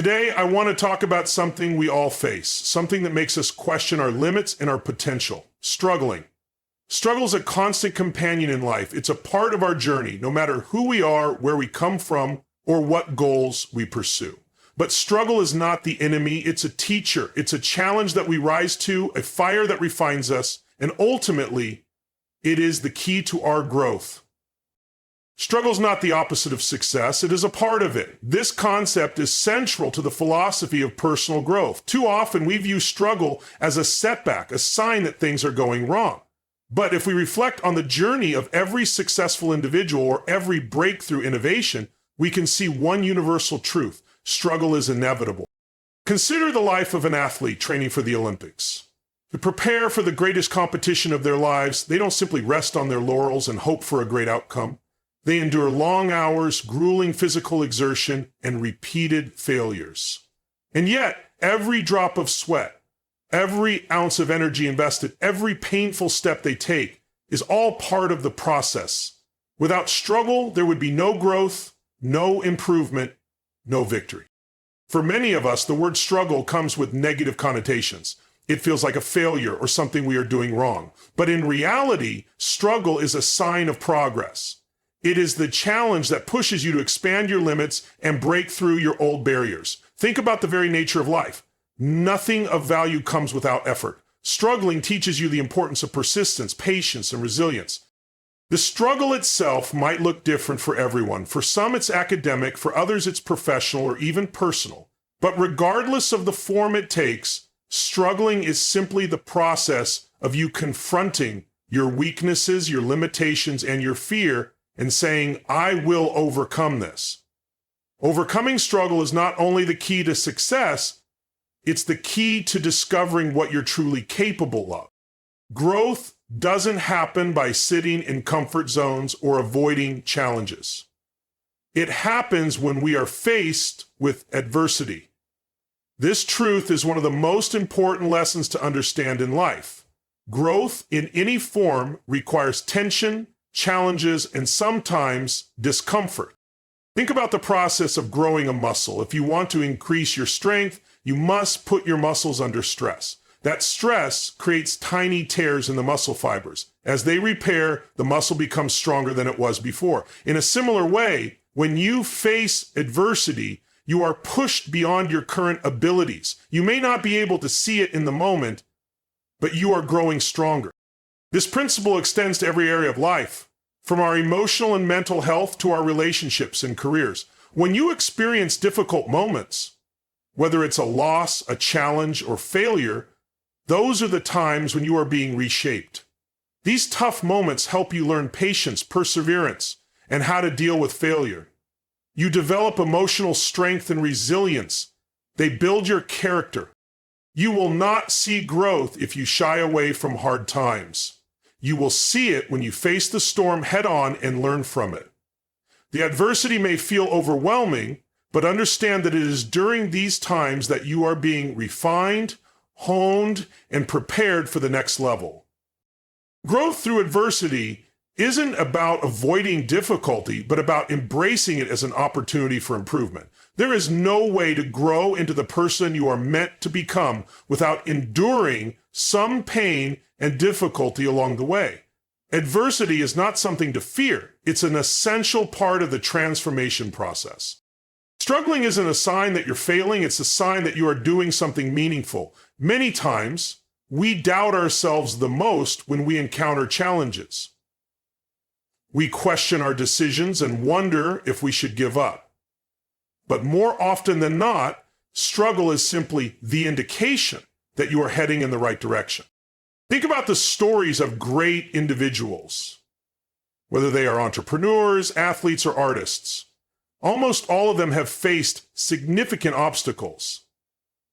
Today, I want to talk about something we all face, something that makes us question our limits and our potential: struggling. Struggle is a constant companion in life. It's a part of our journey, no matter who we are, where we come from, or what goals we pursue. But struggle is not the enemy. It's a teacher. It's a challenge that we rise to, a fire that refines us, and ultimately, it is the key to our growth. Struggle is not the opposite of success. It is a part of it. This concept is central to the philosophy of personal growth. Too often, we view struggle as a setback, a sign that things are going wrong. But if we reflect on the journey of every successful individual or every breakthrough innovation, we can see one universal truth: struggle is inevitable. Consider the life of an athlete training for the Olympics. To prepare for the greatest competition of their lives, they don't simply rest on their laurels and hope for a great outcome. They endure long hours, grueling physical exertion, and repeated failures. And yet, every drop of sweat, every ounce of energy invested, every painful step they take is all part of the process. Without struggle, there would be no growth, no improvement, no victory. For many of us, the word struggle comes with negative connotations. It feels like a failure or something we are doing wrong. But in reality, struggle is a sign of progress. It is the challenge that pushes you to expand your limits and break through your old barriers. Think about the very nature of life. Nothing of value comes without effort. Struggling teaches you the importance of persistence, patience, and resilience. The struggle itself might look different for everyone. For some, it's academic. For others, it's professional or even personal. But regardless of the form it takes, struggling is simply the process of you confronting your weaknesses, your limitations, and your fear, and saying, I will overcome this. Overcoming struggle is not only the key to success, it's the key to discovering what you're truly capable of. Growth doesn't happen by sitting in comfort zones or avoiding challenges. It happens when we are faced with adversity. This truth is one of the most important lessons to understand in life. Growth in any form requires tension, challenges, and sometimes discomfort. Think about the process of growing a muscle. If you want to increase your strength, you must put your muscles under stress. That stress creates tiny tears in the muscle fibers. As they repair, the muscle becomes stronger than it was before. In a similar way, when you face adversity, you are pushed beyond your current abilities. You may not be able to see it in the moment, but you are growing stronger. This principle extends to every area of life, from our emotional and mental health to our relationships and careers. When you experience difficult moments, whether it's a loss, a challenge, or failure, those are the times when you are being reshaped. These tough moments help you learn patience, perseverance, and how to deal with failure. You develop emotional strength and resilience. They build your character. You will not see growth if you shy away from hard times. You will see it when you face the storm head-on and learn from it. The adversity may feel overwhelming, but understand that it is during these times that you are being refined, honed, and prepared for the next level. Growth through adversity isn't about avoiding difficulty, but about embracing it as an opportunity for improvement. There is no way to grow into the person you are meant to become without enduring some pain and difficulty along the way. Adversity is not something to fear. It's an essential part of the transformation process. Struggling isn't a sign that you're failing. It's a sign that you are doing something meaningful. Many times, we doubt ourselves the most when we encounter challenges. We question our decisions and wonder if we should give up. But more often than not, struggle is simply the indication that you are heading in the right direction. Think about the stories of great individuals, whether they are entrepreneurs, athletes, or artists. Almost all of them have faced significant obstacles.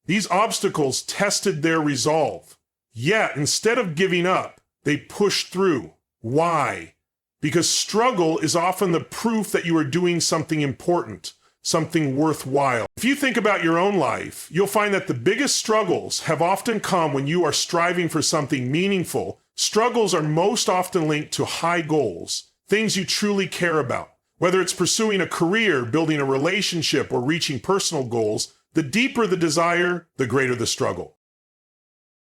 These obstacles tested their resolve. Yet, instead of giving up, they pushed through. Why? Because struggle is often the proof that you are doing something important, something worthwhile. If you think about your own life, you'll find that the biggest struggles have often come when you are striving for something meaningful. Struggles are most often linked to high goals, things you truly care about. Whether it's pursuing a career, building a relationship, or reaching personal goals, The deeper the desire, the greater the struggle.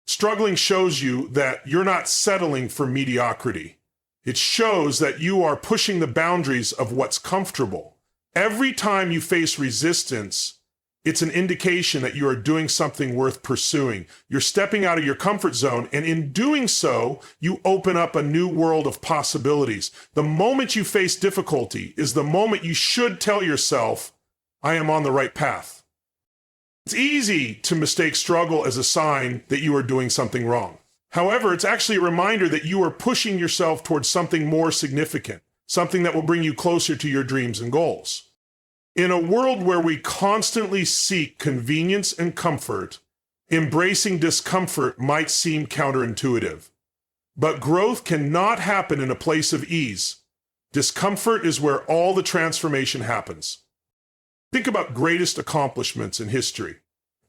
Struggling shows you that you're not settling for mediocrity. It shows that you are pushing the boundaries of what's comfortable. Every time you face resistance, it's an indication that you are doing something worth pursuing. You're stepping out of your comfort zone, and in doing so, you open up a new world of possibilities. The moment you face difficulty is the moment you should tell yourself, I am on the right path. It's easy to mistake struggle as a sign that you are doing something wrong. However, it's actually a reminder that you are pushing yourself towards something more significant, something that will bring you closer to your dreams and goals. In a world where we constantly seek convenience and comfort, embracing discomfort might seem counterintuitive. But growth cannot happen in a place of ease. Discomfort is where all the transformation happens. Think about greatest accomplishments in history.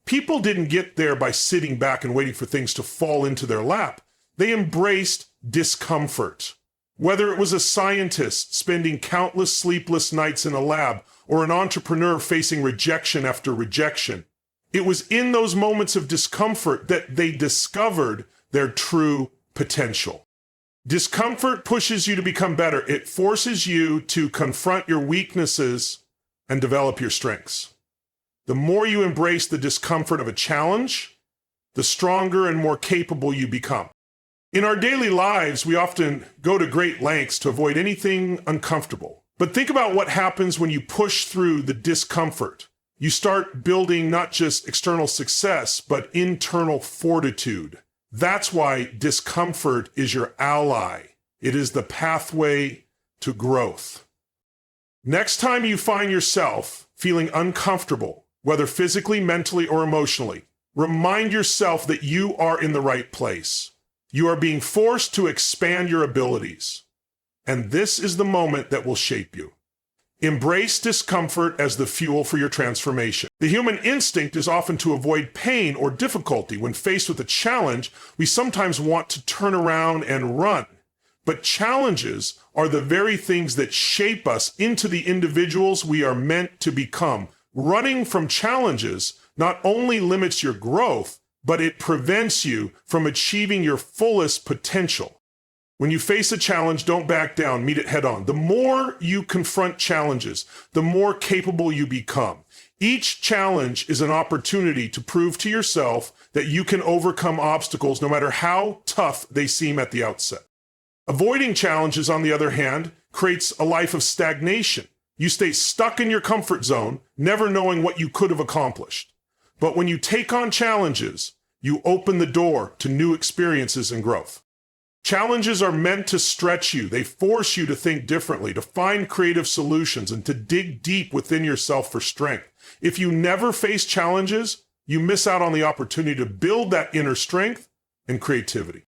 People didn't get there by sitting back and waiting for things to fall into their lap. They embraced discomfort. Whether it was a scientist spending countless sleepless nights in a lab or an entrepreneur facing rejection after rejection, it was in those moments of discomfort that they discovered their true potential. Discomfort pushes you to become better. It forces you to confront your weaknesses and develop your strengths. The more you embrace the discomfort of a challenge, the stronger and more capable you become. In our daily lives, we often go to great lengths to avoid anything uncomfortable. But think about what happens when you push through the discomfort. You start building not just external success, but internal fortitude. That's why discomfort is your ally. It is the pathway to growth. Next time you find yourself feeling uncomfortable, whether physically, mentally, or emotionally, remind yourself that you are in the right place. You are being forced to expand your abilities. And this is the moment that will shape you. Embrace discomfort as the fuel for your transformation. The human instinct is often to avoid pain or difficulty. When faced with a challenge, we sometimes want to turn around and run. But challenges are the very things that shape us into the individuals we are meant to become. Running from challenges not only limits your growth, but it prevents you from achieving your fullest potential. When you face a challenge, don't back down, meet it head on. The more you confront challenges, the more capable you become. Each challenge is an opportunity to prove to yourself that you can overcome obstacles no matter how tough they seem at the outset. Avoiding challenges, on the other hand, creates a life of stagnation. You stay stuck in your comfort zone, never knowing what you could have accomplished. But when you take on challenges, you open the door to new experiences and growth. Challenges are meant to stretch you. They force you to think differently, to find creative solutions, and to dig deep within yourself for strength. If you never face challenges, you miss out on the opportunity to build that inner strength and creativity.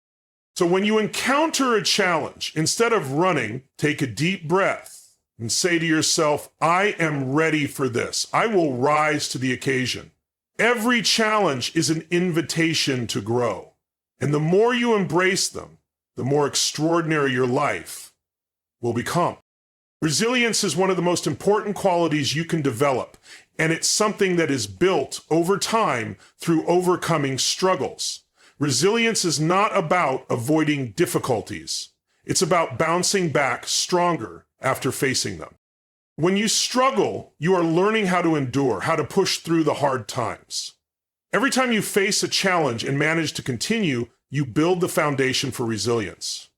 So when you encounter a challenge, instead of running, take a deep breath and say to yourself, I am ready for this. I will rise to the occasion. Every challenge is an invitation to grow. And the more you embrace them, the more extraordinary your life will become. Resilience is one of the most important qualities you can develop, and it's something that is built over time through overcoming struggles. Resilience is not about avoiding difficulties. It's about bouncing back stronger after facing them. When you struggle, you are learning how to endure, how to push through the hard times. Every time you face a challenge and manage to continue, you build the foundation for resilience.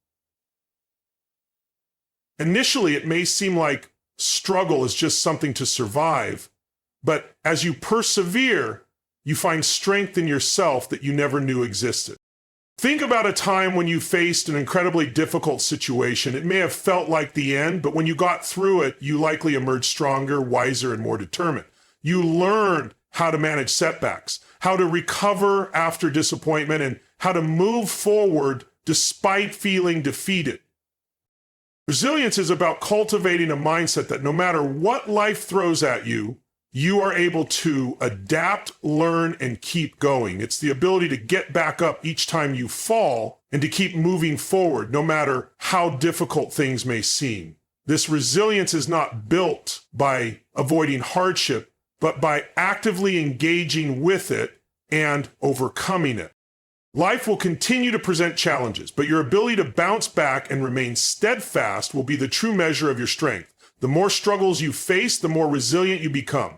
Initially, it may seem like struggle is just something to survive, but as you persevere, you find strength in yourself that you never knew existed. Think about a time when you faced an incredibly difficult situation. It may have felt like the end, but when you got through it, you likely emerged stronger, wiser, and more determined. You learned how to manage setbacks, how to recover after disappointment, and how to move forward despite feeling defeated. Resilience is about cultivating a mindset that no matter what life throws at you, you are able to adapt, learn, and keep going. It's the ability to get back up each time you fall and to keep moving forward, no matter how difficult things may seem. This resilience is not built by avoiding hardship, but by actively engaging with it and overcoming it. Life will continue to present challenges, but your ability to bounce back and remain steadfast will be the true measure of your strength. The more struggles you face, the more resilient you become.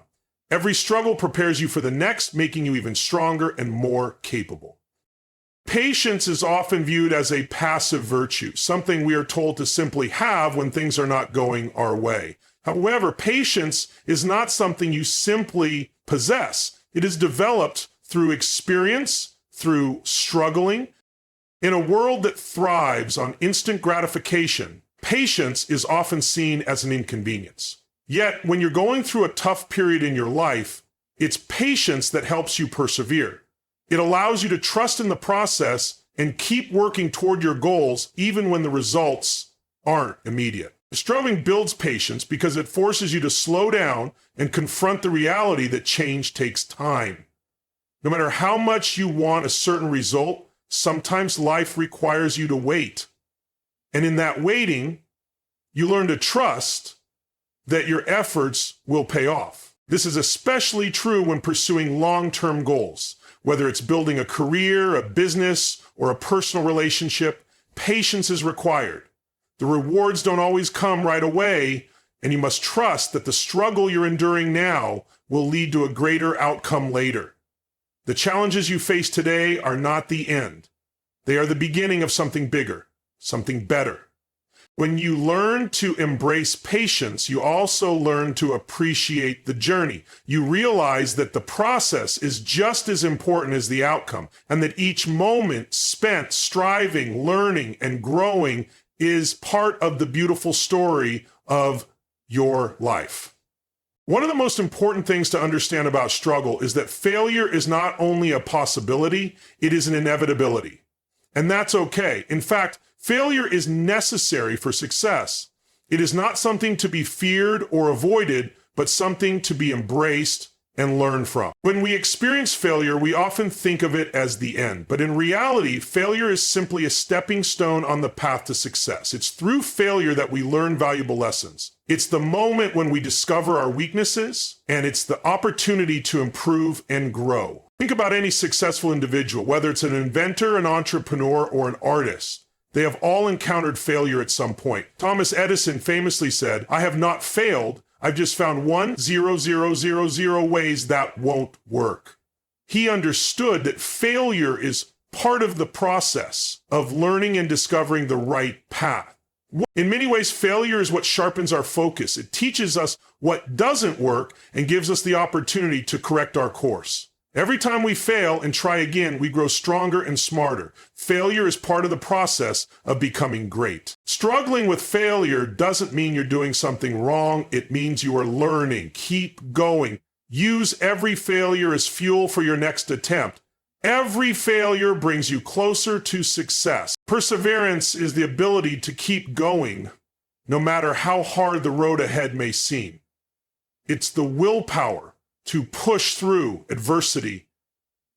Every struggle prepares you for the next, making you even stronger and more capable. Patience is often viewed as a passive virtue, something we are told to simply have when things are not going our way. However, patience is not something you simply possess. It is developed through experience, through struggling. In a world that thrives on instant gratification, patience is often seen as an inconvenience. Yet, when you're going through a tough period in your life, it's patience that helps you persevere. It allows you to trust in the process and keep working toward your goals even when the results aren't immediate. Striving builds patience because it forces you to slow down and confront the reality that change takes time. No matter how much you want a certain result, sometimes life requires you to wait. And in that waiting, you learn to trust that your efforts will pay off. This is especially true when pursuing long-term goals. Whether it's building a career, a business, or a personal relationship, patience is required. The rewards don't always come right away, and you must trust that the struggle you're enduring now will lead to a greater outcome later. The challenges you face today are not the end. They are the beginning of something bigger, something better. When you learn to embrace patience, you also learn to appreciate the journey. You realize that the process is just as important as the outcome, and that each moment spent striving, learning, and growing is part of the beautiful story of your life. One of the most important things to understand about struggle is that failure is not only a possibility, it is an inevitability. And that's okay. In fact, failure is necessary for success. It is not something to be feared or avoided, but something to be embraced and learned from. When we experience failure, we often think of it as the end. But in reality, failure is simply a stepping stone on the path to success. It's through failure that we learn valuable lessons. It's the moment when we discover our weaknesses, and it's the opportunity to improve and grow. Think about any successful individual, whether it's an inventor, an entrepreneur, or an artist. They have all encountered failure at some point. Thomas Edison famously said, "I have not failed. I've just found 1,000,000 ways that won't work." He understood that failure is part of the process of learning and discovering the right path. In many ways, failure is what sharpens our focus. It teaches us what doesn't work and gives us the opportunity to correct our course. Every time we fail and try again, we grow stronger and smarter. Failure is part of the process of becoming great. Struggling with failure doesn't mean you're doing something wrong. It means you are learning. Keep going. Use every failure as fuel for your next attempt. Every failure brings you closer to success. Perseverance is the ability to keep going, no matter how hard the road ahead may seem. It's the willpower to push through adversity,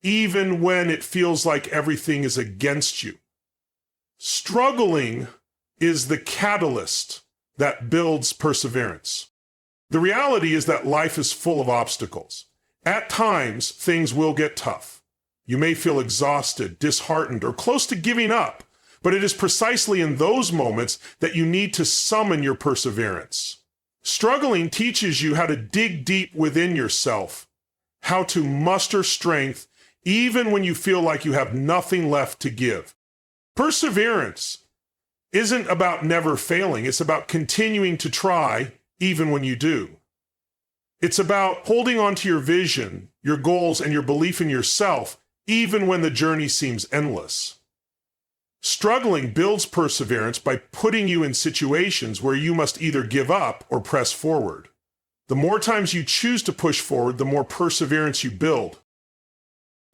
even when it feels like everything is against you. Struggling is the catalyst that builds perseverance. The reality is that life is full of obstacles. At times, things will get tough. You may feel exhausted, disheartened, or close to giving up, but it is precisely in those moments that you need to summon your perseverance. Struggling teaches you how to dig deep within yourself, how to muster strength even when you feel like you have nothing left to give. Perseverance isn't about never failing. It's about continuing to try even when you do. It's about holding on to your vision, your goals, and your belief in yourself even when the journey seems endless. Struggling builds perseverance by putting you in situations where you must either give up or press forward. The more times you choose to push forward, the more perseverance you build.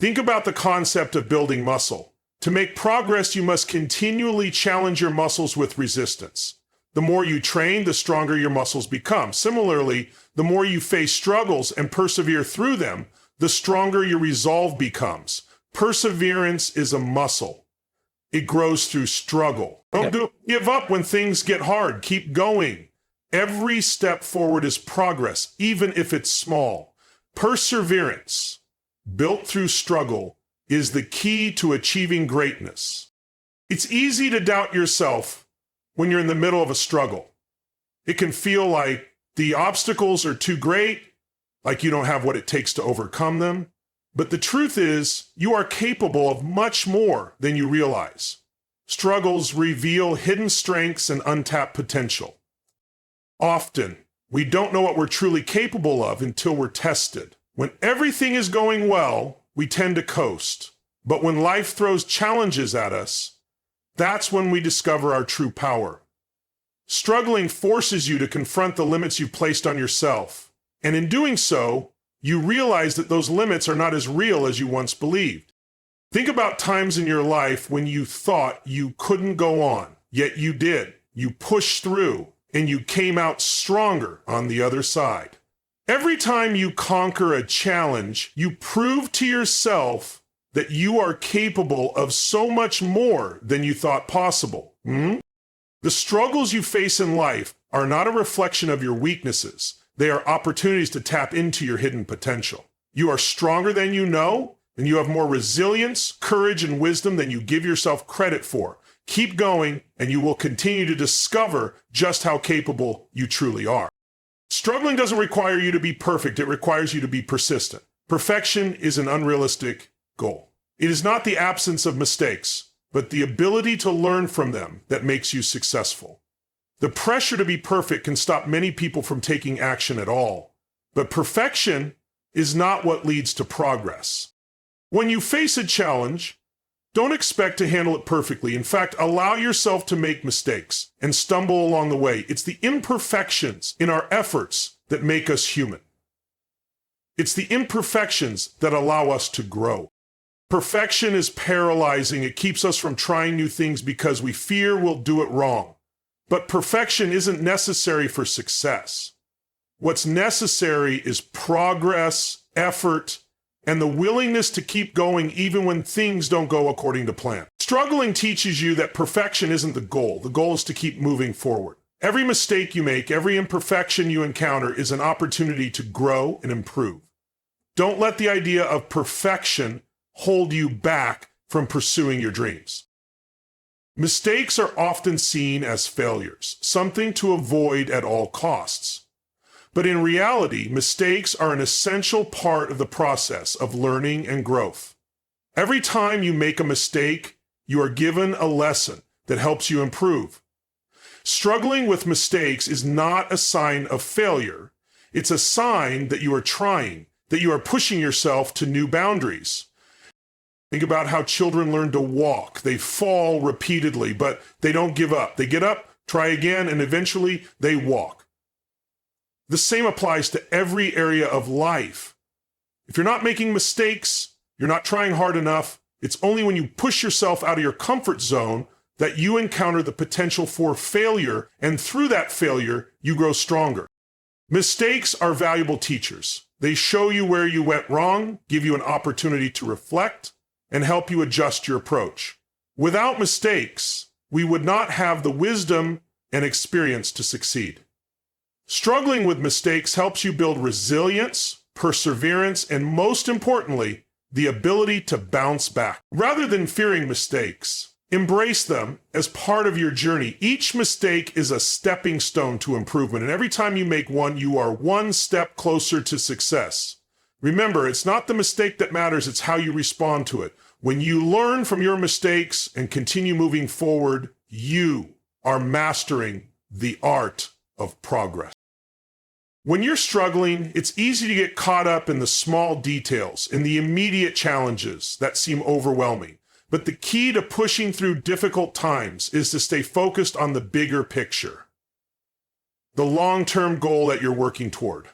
Think about the concept of building muscle. To make progress, you must continually challenge your muscles with resistance. The more you train, the stronger your muscles become. Similarly, the more you face struggles and persevere through them, the stronger your resolve becomes. Perseverance is a muscle. It grows through struggle. Don't give up when things get hard. Keep going. Every step forward is progress, even if it's small. Perseverance, built through struggle, is the key to achieving greatness. It's easy to doubt yourself when you're in the middle of a struggle. It can feel like the obstacles are too great, like you don't have what it takes to overcome them. But the truth is, you are capable of much more than you realize. Struggles reveal hidden strengths and untapped potential. Often, we don't know what we're truly capable of until we're tested. When everything is going well, we tend to coast. But when life throws challenges at us, that's when we discover our true power. Struggling forces you to confront the limits you placed on yourself. And in doing so, you realize that those limits are not as real as you once believed. Think about times in your life when you thought you couldn't go on, yet you did. You pushed through, and you came out stronger on the other side. Every time you conquer a challenge, you prove to yourself that you are capable of so much more than you thought possible. The struggles you face in life are not a reflection of your weaknesses. They are opportunities to tap into your hidden potential. You are stronger than you know, and you have more resilience, courage, and wisdom than you give yourself credit for. Keep going, and you will continue to discover just how capable you truly are. Struggling doesn't require you to be perfect. It requires you to be persistent. Perfection is an unrealistic goal. It is not the absence of mistakes, but the ability to learn from them that makes you successful. The pressure to be perfect can stop many people from taking action at all. But perfection is not what leads to progress. When you face a challenge, don't expect to handle it perfectly. In fact, allow yourself to make mistakes and stumble along the way. It's the imperfections in our efforts that make us human. It's the imperfections that allow us to grow. Perfection is paralyzing. It keeps us from trying new things because we fear we'll do it wrong. But perfection isn't necessary for success. What's necessary is progress, effort, and the willingness to keep going even when things don't go according to plan. Struggling teaches you that perfection isn't the goal. The goal is to keep moving forward. Every mistake you make, every imperfection you encounter is an opportunity to grow and improve. Don't let the idea of perfection hold you back from pursuing your dreams. Mistakes are often seen as failures, something to avoid at all costs. But in reality, mistakes are an essential part of the process of learning and growth. Every time you make a mistake, you are given a lesson that helps you improve. Struggling with mistakes is not a sign of failure. It's a sign that you are trying, that you are pushing yourself to new boundaries. Think about how children learn to walk. They fall repeatedly, but they don't give up. They get up, try again, and eventually they walk. The same applies to every area of life. If you're not making mistakes, you're not trying hard enough. It's only when you push yourself out of your comfort zone that you encounter the potential for failure, and through that failure, you grow stronger. Mistakes are valuable teachers. They show you where you went wrong, give you an opportunity to reflect, and help you adjust your approach. Without mistakes, we would not have the wisdom and experience to succeed. Struggling with mistakes helps you build resilience, perseverance, and most importantly, the ability to bounce back. Rather than fearing mistakes, embrace them as part of your journey. Each mistake is a stepping stone to improvement, and every time you make one, you are one step closer to success. Remember, it's not the mistake that matters, it's how you respond to it. When you learn from your mistakes and continue moving forward, you are mastering the art of progress. When you're struggling, it's easy to get caught up in the small details, in the immediate challenges that seem overwhelming. But the key to pushing through difficult times is to stay focused on the bigger picture, the long-term goal that you're working toward.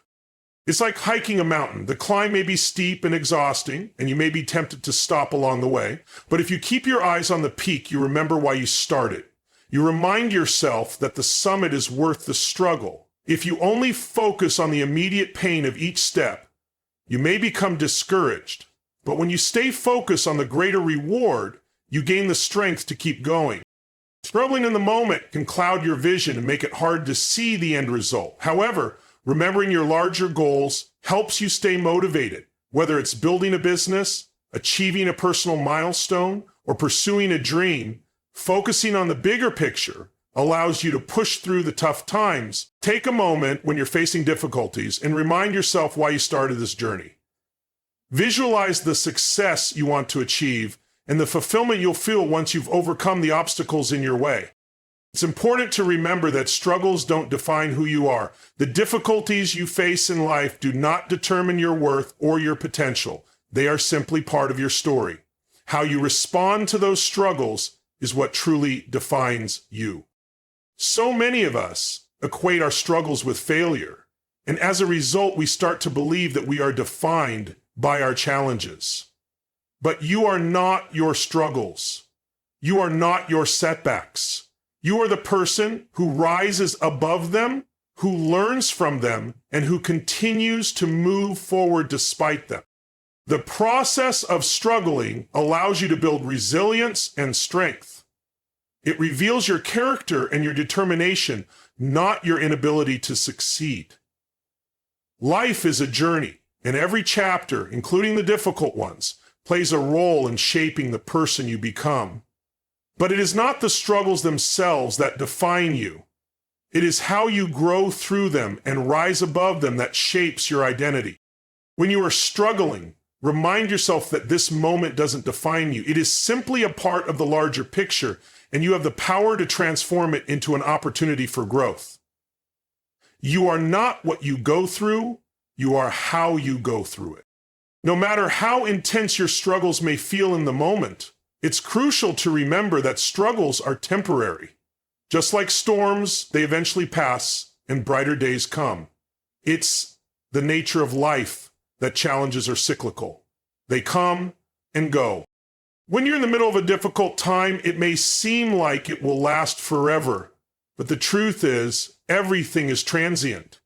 It's like hiking a mountain. The climb may be steep and exhausting, and you may be tempted to stop along the way. But if you keep your eyes on the peak, you remember why you started. You remind yourself that the summit is worth the struggle. If you only focus on the immediate pain of each step, you may become discouraged. But when you stay focused on the greater reward, you gain the strength to keep going. Struggling in the moment can cloud your vision and make it hard to see the end result. However, remembering your larger goals helps you stay motivated, whether it's building a business, achieving a personal milestone, or pursuing a dream. Focusing on the bigger picture allows you to push through the tough times. Take a moment when you're facing difficulties and remind yourself why you started this journey. Visualize the success you want to achieve and the fulfillment you'll feel once you've overcome the obstacles in your way. It's important to remember that struggles don't define who you are. The difficulties you face in life do not determine your worth or your potential. They are simply part of your story. How you respond to those struggles is what truly defines you. So many of us equate our struggles with failure, and as a result, we start to believe that we are defined by our challenges. But you are not your struggles. You are not your setbacks. You are the person who rises above them, who learns from them, and who continues to move forward despite them. The process of struggling allows you to build resilience and strength. It reveals your character and your determination, not your inability to succeed. Life is a journey, and every chapter, including the difficult ones, plays a role in shaping the person you become. But it is not the struggles themselves that define you. It is how you grow through them and rise above them that shapes your identity. When you are struggling, remind yourself that this moment doesn't define you. It is simply a part of the larger picture, and you have the power to transform it into an opportunity for growth. You are not what you go through, you are how you go through it. No matter how intense your struggles may feel in the moment, it's crucial to remember that struggles are temporary. Just like storms, they eventually pass and brighter days come. It's the nature of life that challenges are cyclical. They come and go. When you're in the middle of a difficult time, it may seem like it will last forever, but the truth is, everything is transient.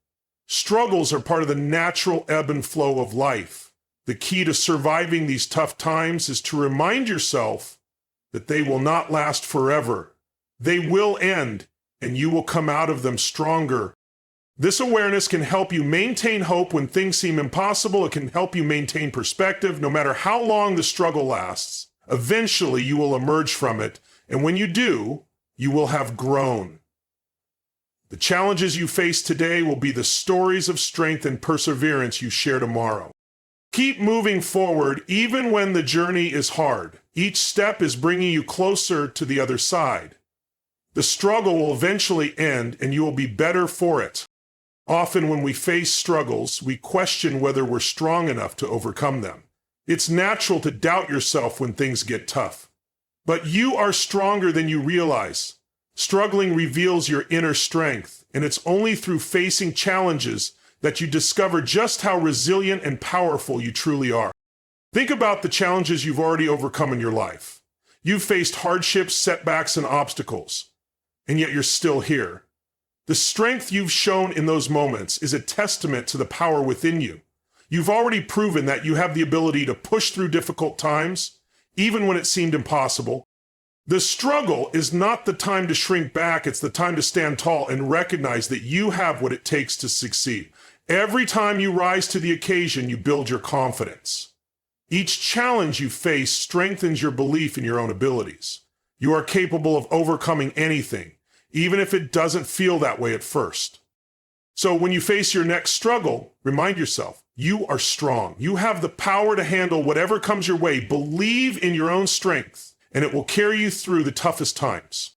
Struggles are part of the natural ebb and flow of life. The key to surviving these tough times is to remind yourself that they will not last forever. They will end, and you will come out of them stronger. This awareness can help you maintain hope when things seem impossible. It can help you maintain perspective no matter how long the struggle lasts. Eventually, you will emerge from it, and when you do, you will have grown. The challenges you face today will be the stories of strength and perseverance you share tomorrow. Keep moving forward even when the journey is hard. Each step is bringing you closer to the other side. The struggle will eventually end, and you will be better for it. Often when we face struggles, we question whether we're strong enough to overcome them. It's natural to doubt yourself when things get tough. But you are stronger than you realize. Struggling reveals your inner strength, and it's only through facing challenges that you discover just how resilient and powerful you truly are. Think about the challenges you've already overcome in your life. You've faced hardships, setbacks, and obstacles, and yet you're still here. The strength you've shown in those moments is a testament to the power within you. You've already proven that you have the ability to push through difficult times, even when it seemed impossible. The struggle is not the time to shrink back, it's the time to stand tall and recognize that you have what it takes to succeed. Every time you rise to the occasion, you build your confidence. Each challenge you face strengthens your belief in your own abilities. You are capable of overcoming anything, even if it doesn't feel that way at first. So when you face your next struggle, remind yourself, you are strong. You have the power to handle whatever comes your way. Believe in your own strength, and it will carry you through the toughest times.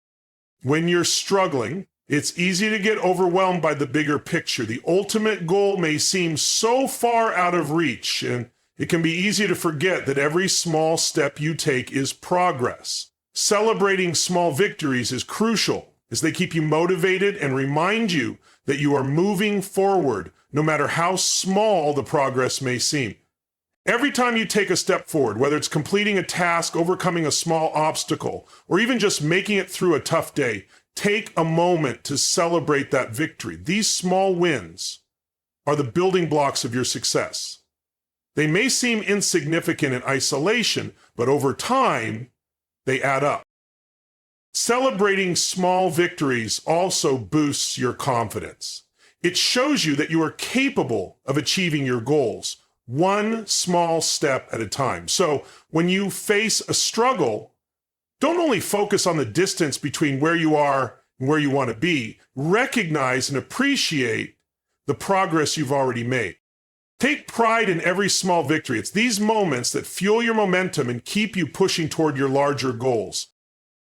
When you're struggling, it's easy to get overwhelmed by the bigger picture. The ultimate goal may seem so far out of reach, and it can be easy to forget that every small step you take is progress. Celebrating small victories is crucial, as they keep you motivated and remind you that you are moving forward, no matter how small the progress may seem. Every time you take a step forward, whether it's completing a task, overcoming a small obstacle, or even just making it through a tough day, take a moment to celebrate that victory. These small wins are the building blocks of your success. They may seem insignificant in isolation, but over time, they add up. Celebrating small victories also boosts your confidence. It shows you that you are capable of achieving your goals, one small step at a time. So when you face a struggle, don't only focus on the distance between where you are and where you want to be. Recognize and appreciate the progress you've already made. Take pride in every small victory. It's these moments that fuel your momentum and keep you pushing toward your larger goals.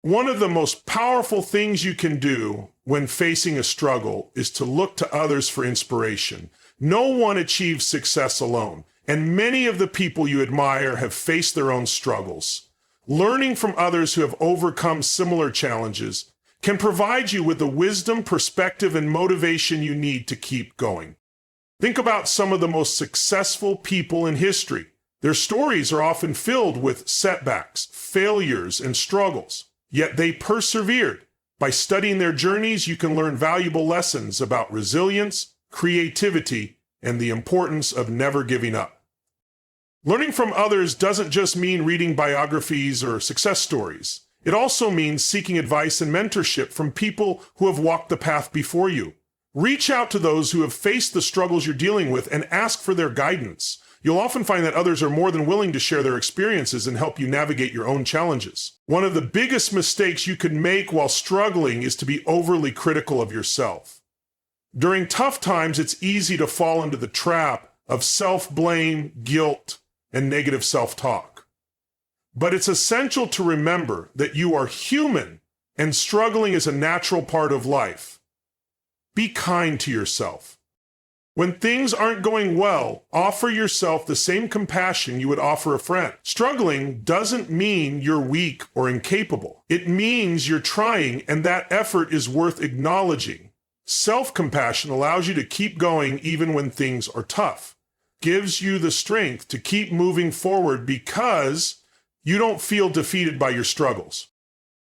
One of the most powerful things you can do when facing a struggle is to look to others for inspiration. No one achieves success alone, and many of the people you admire have faced their own struggles. Learning from others who have overcome similar challenges can provide you with the wisdom, perspective, and motivation you need to keep going. Think about some of the most successful people in history. Their stories are often filled with setbacks, failures, and struggles, yet they persevered. By studying their journeys, you can learn valuable lessons about resilience, creativity, and the importance of never giving up. Learning from others doesn't just mean reading biographies or success stories. It also means seeking advice and mentorship from people who have walked the path before you. Reach out to those who have faced the struggles you're dealing with and ask for their guidance. You'll often find that others are more than willing to share their experiences and help you navigate your own challenges. One of the biggest mistakes you can make while struggling is to be overly critical of yourself. During tough times, it's easy to fall into the trap of self-blame, guilt, and negative self-talk. But it's essential to remember that you are human and struggling is a natural part of life. Be kind to yourself. When things aren't going well, offer yourself the same compassion you would offer a friend. Struggling doesn't mean you're weak or incapable. It means you're trying, and that effort is worth acknowledging. Self-compassion allows you to keep going even when things are tough. Gives you the strength to keep moving forward because you don't feel defeated by your struggles.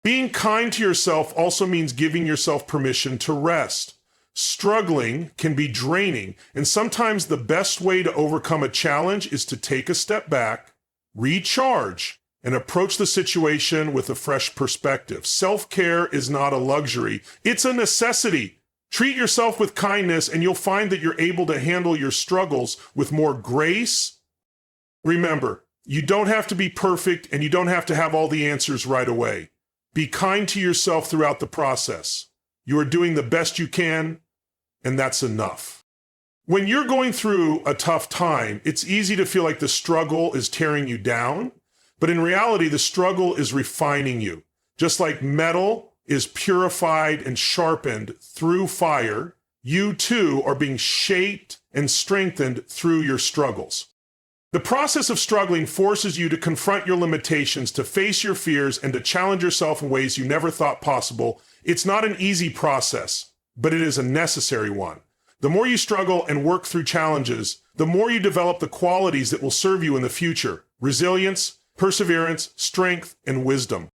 Being kind to yourself also means giving yourself permission to rest. Struggling can be draining, and sometimes the best way to overcome a challenge is to take a step back, recharge, and approach the situation with a fresh perspective. Self-care is not a luxury, it's a necessity. Treat yourself with kindness, and you'll find that you're able to handle your struggles with more grace. Remember, you don't have to be perfect, and you don't have to have all the answers right away. Be kind to yourself throughout the process. You are doing the best you can, and that's enough. When you're going through a tough time, it's easy to feel like the struggle is tearing you down, but in reality, the struggle is refining you. Just like metal is purified and sharpened through fire, you too are being shaped and strengthened through your struggles. The process of struggling forces you to confront your limitations, to face your fears, and to challenge yourself in ways you never thought possible. It's not an easy process, but it is a necessary one. The more you struggle and work through challenges, the more you develop the qualities that will serve you in the future: resilience, perseverance, strength, and wisdom.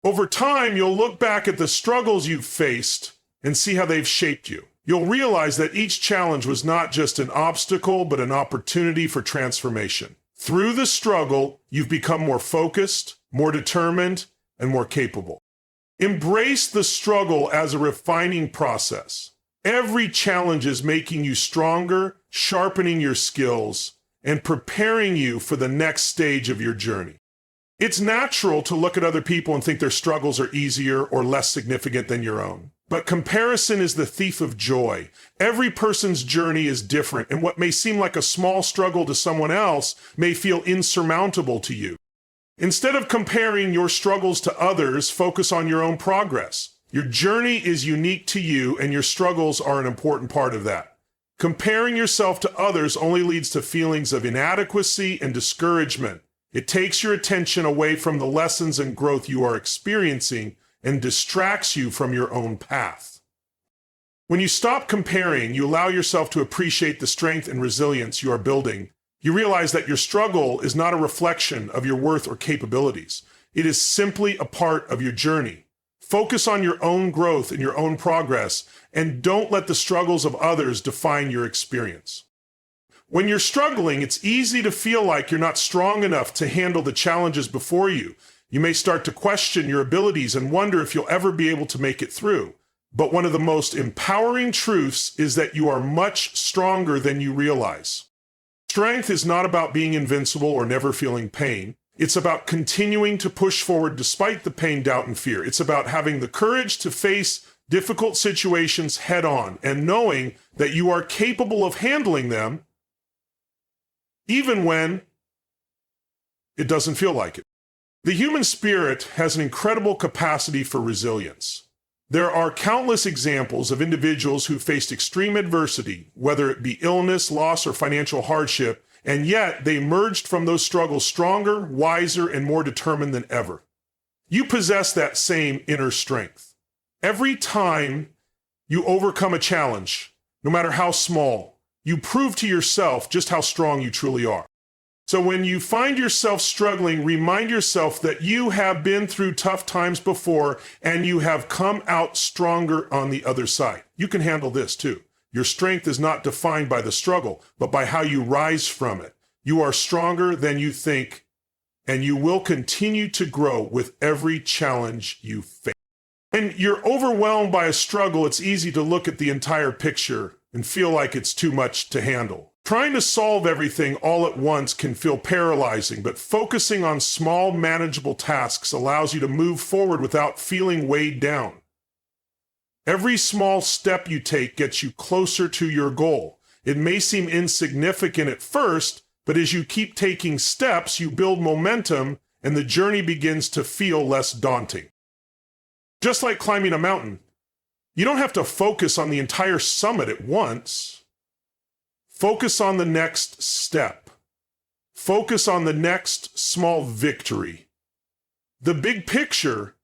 Over time, you'll look back at the struggles you've faced and see how they've shaped you. You'll realize that each challenge was not just an obstacle, but an opportunity for transformation. Through the struggle, you've become more focused, more determined, and more capable. Embrace the struggle as a refining process. Every challenge is making you stronger, sharpening your skills, and preparing you for the next stage of your journey. It's natural to look at other people and think their struggles are easier or less significant than your own. But comparison is the thief of joy. Every person's journey is different, and what may seem like a small struggle to someone else may feel insurmountable to you. Instead of comparing your struggles to others, focus on your own progress. Your journey is unique to you, and your struggles are an important part of that. Comparing yourself to others only leads to feelings of inadequacy and discouragement. It takes your attention away from the lessons and growth you are experiencing and distracts you from your own path. When you stop comparing, you allow yourself to appreciate the strength and resilience you are building. You realize that your struggle is not a reflection of your worth or capabilities. It is simply a part of your journey. Focus on your own growth and your own progress, and don't let the struggles of others define your experience. When you're struggling, it's easy to feel like you're not strong enough to handle the challenges before you. You may start to question your abilities and wonder if you'll ever be able to make it through. But one of the most empowering truths is that you are much stronger than you realize. Strength is not about being invincible or never feeling pain. It's about continuing to push forward despite the pain, doubt, and fear. It's about having the courage to face difficult situations head on and knowing that you are capable of handling them even when it doesn't feel like it. The human spirit has an incredible capacity for resilience. There are countless examples of individuals who faced extreme adversity, whether it be illness, loss, or financial hardship, and yet they emerged from those struggles stronger, wiser, and more determined than ever. You possess that same inner strength. Every time you overcome a challenge, no matter how small, you prove to yourself just how strong you truly are. So when you find yourself struggling, remind yourself that you have been through tough times before and you have come out stronger on the other side. You can handle this too. Your strength is not defined by the struggle, but by how you rise from it. You are stronger than you think, and you will continue to grow with every challenge you face. When you're overwhelmed by a struggle, it's easy to look at the entire picture and feel like it's too much to handle. Trying to solve everything all at once can feel paralyzing, but focusing on small, manageable tasks allows you to move forward without feeling weighed down. Every small step you take gets you closer to your goal. It may seem insignificant at first, but as you keep taking steps, you build momentum and the journey begins to feel less daunting. Just like climbing a mountain, you don't have to focus on the entire summit at once. Focus on the next step. Focus on the next small victory. The big picture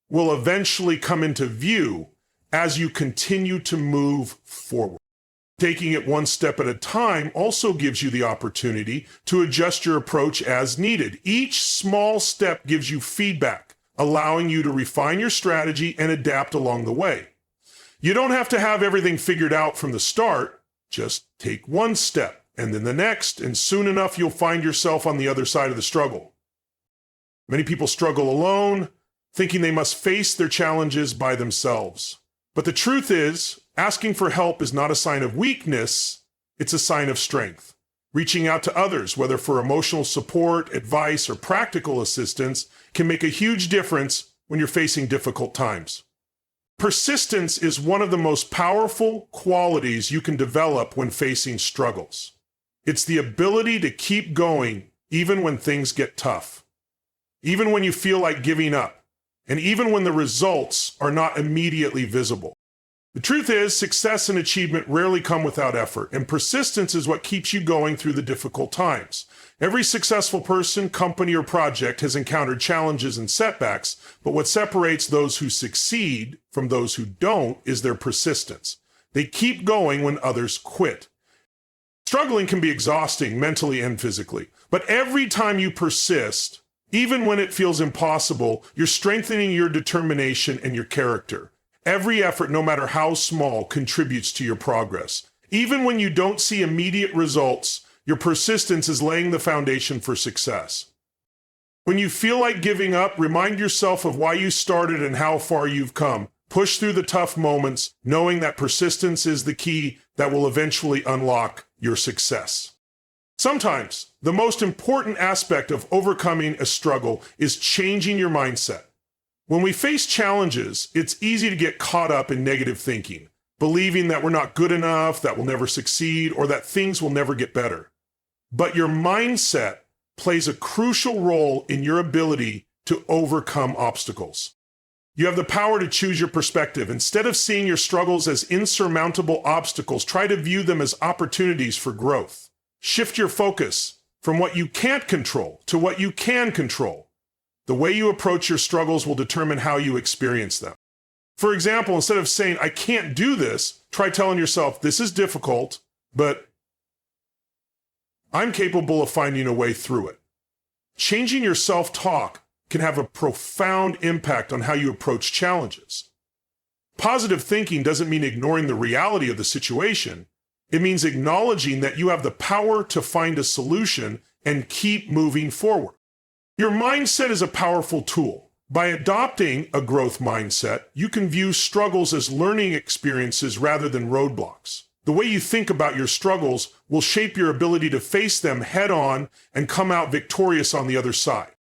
will eventually come into view as you continue to move forward. Taking it one step at a time also gives you the opportunity to adjust your approach as needed. Each small step gives you feedback, allowing you to refine your strategy and adapt along the way. You don't have to have everything figured out from the start. Just take one step and then the next, and soon enough you'll find yourself on the other side of the struggle. Many people struggle alone, thinking they must face their challenges by themselves. But the truth is, asking for help is not a sign of weakness, it's a sign of strength. Reaching out to others, whether for emotional support, advice, or practical assistance, can make a huge difference when you're facing difficult times. Persistence is one of the most powerful qualities you can develop when facing struggles. It's the ability to keep going even when things get tough, even when you feel like giving up, and even when the results are not immediately visible. The truth is, success and achievement rarely come without effort, and persistence is what keeps you going through the difficult times. Every successful person, company, or project has encountered challenges and setbacks, but what separates those who succeed from those who don't is their persistence. They keep going when others quit. Struggling can be exhausting mentally and physically, but every time you persist, even when it feels impossible, you're strengthening your determination and your character. Every effort, no matter how small, contributes to your progress. Even when you don't see immediate results, your persistence is laying the foundation for success. When you feel like giving up, remind yourself of why you started and how far you've come. Push through the tough moments, knowing that persistence is the key that will eventually unlock your success. Sometimes, the most important aspect of overcoming a struggle is changing your mindset. When we face challenges, it's easy to get caught up in negative thinking, believing that we're not good enough, that we'll never succeed, or that things will never get better. But your mindset plays a crucial role in your ability to overcome obstacles. You have the power to choose your perspective. Instead of seeing your struggles as insurmountable obstacles, try to view them as opportunities for growth. Shift your focus from what you can't control to what you can control. The way you approach your struggles will determine how you experience them. For example, instead of saying, "I can't do this," try telling yourself, "This is difficult, but I'm capable of finding a way through it." Changing your self-talk can have a profound impact on how you approach challenges. Positive thinking doesn't mean ignoring the reality of the situation. It means acknowledging that you have the power to find a solution and keep moving forward. Your mindset is a powerful tool, By adopting a growth mindset, you can view struggles as learning experiences rather than roadblocks. The way you think about your struggles will shape your ability to face them head on and come out victorious on the other side.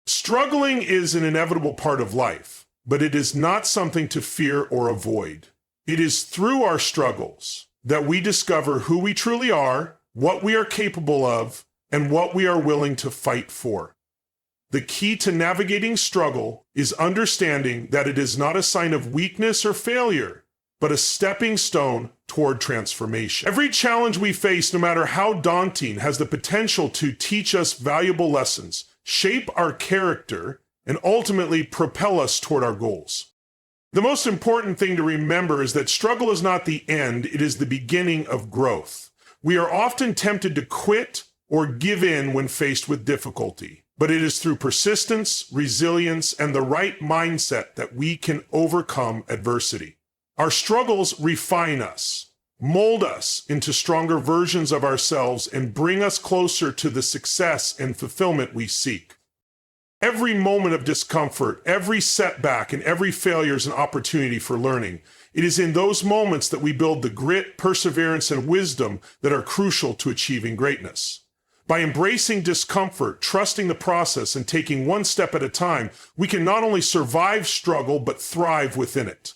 Struggling is an inevitable part of life, but it is not something to fear or avoid. It is through our struggles that we discover who we truly are, what we are capable of, and what we are willing to fight for. The key to navigating struggle is understanding that it is not a sign of weakness or failure, but a stepping stone toward transformation. Every challenge we face, no matter how daunting, has the potential to teach us valuable lessons, shape our character, and ultimately propel us toward our goals. The most important thing to remember is that struggle is not the end, it is the beginning of growth. We are often tempted to quit or give in when faced with difficulty, but it is through persistence, resilience, and the right mindset that we can overcome adversity. Our struggles refine us, mold us into stronger versions of ourselves, and bring us closer to the success and fulfillment we seek. Every moment of discomfort, every setback, and every failure is an opportunity for learning. It is in those moments that we build the grit, perseverance, and wisdom that are crucial to achieving greatness. By embracing discomfort, trusting the process, and taking one step at a time, we can not only survive struggle, but thrive within it.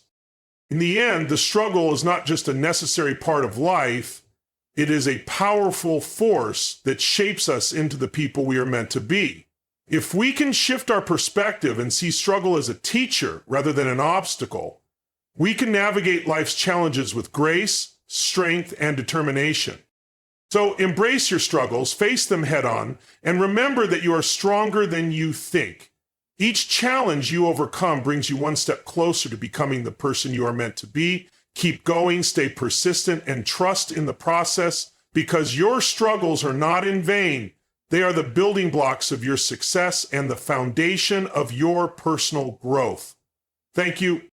In the end, the struggle is not just a necessary part of life, it is a powerful force that shapes us into the people we are meant to be. If we can shift our perspective and see struggle as a teacher rather than an obstacle, we can navigate life's challenges with grace, strength, and determination. So embrace your struggles, face them head on, and remember that you are stronger than you think. Each challenge you overcome brings you one step closer to becoming the person you are meant to be. Keep going, stay persistent, and trust in the process, because your struggles are not in vain. They are the building blocks of your success and the foundation of your personal growth. Thank you.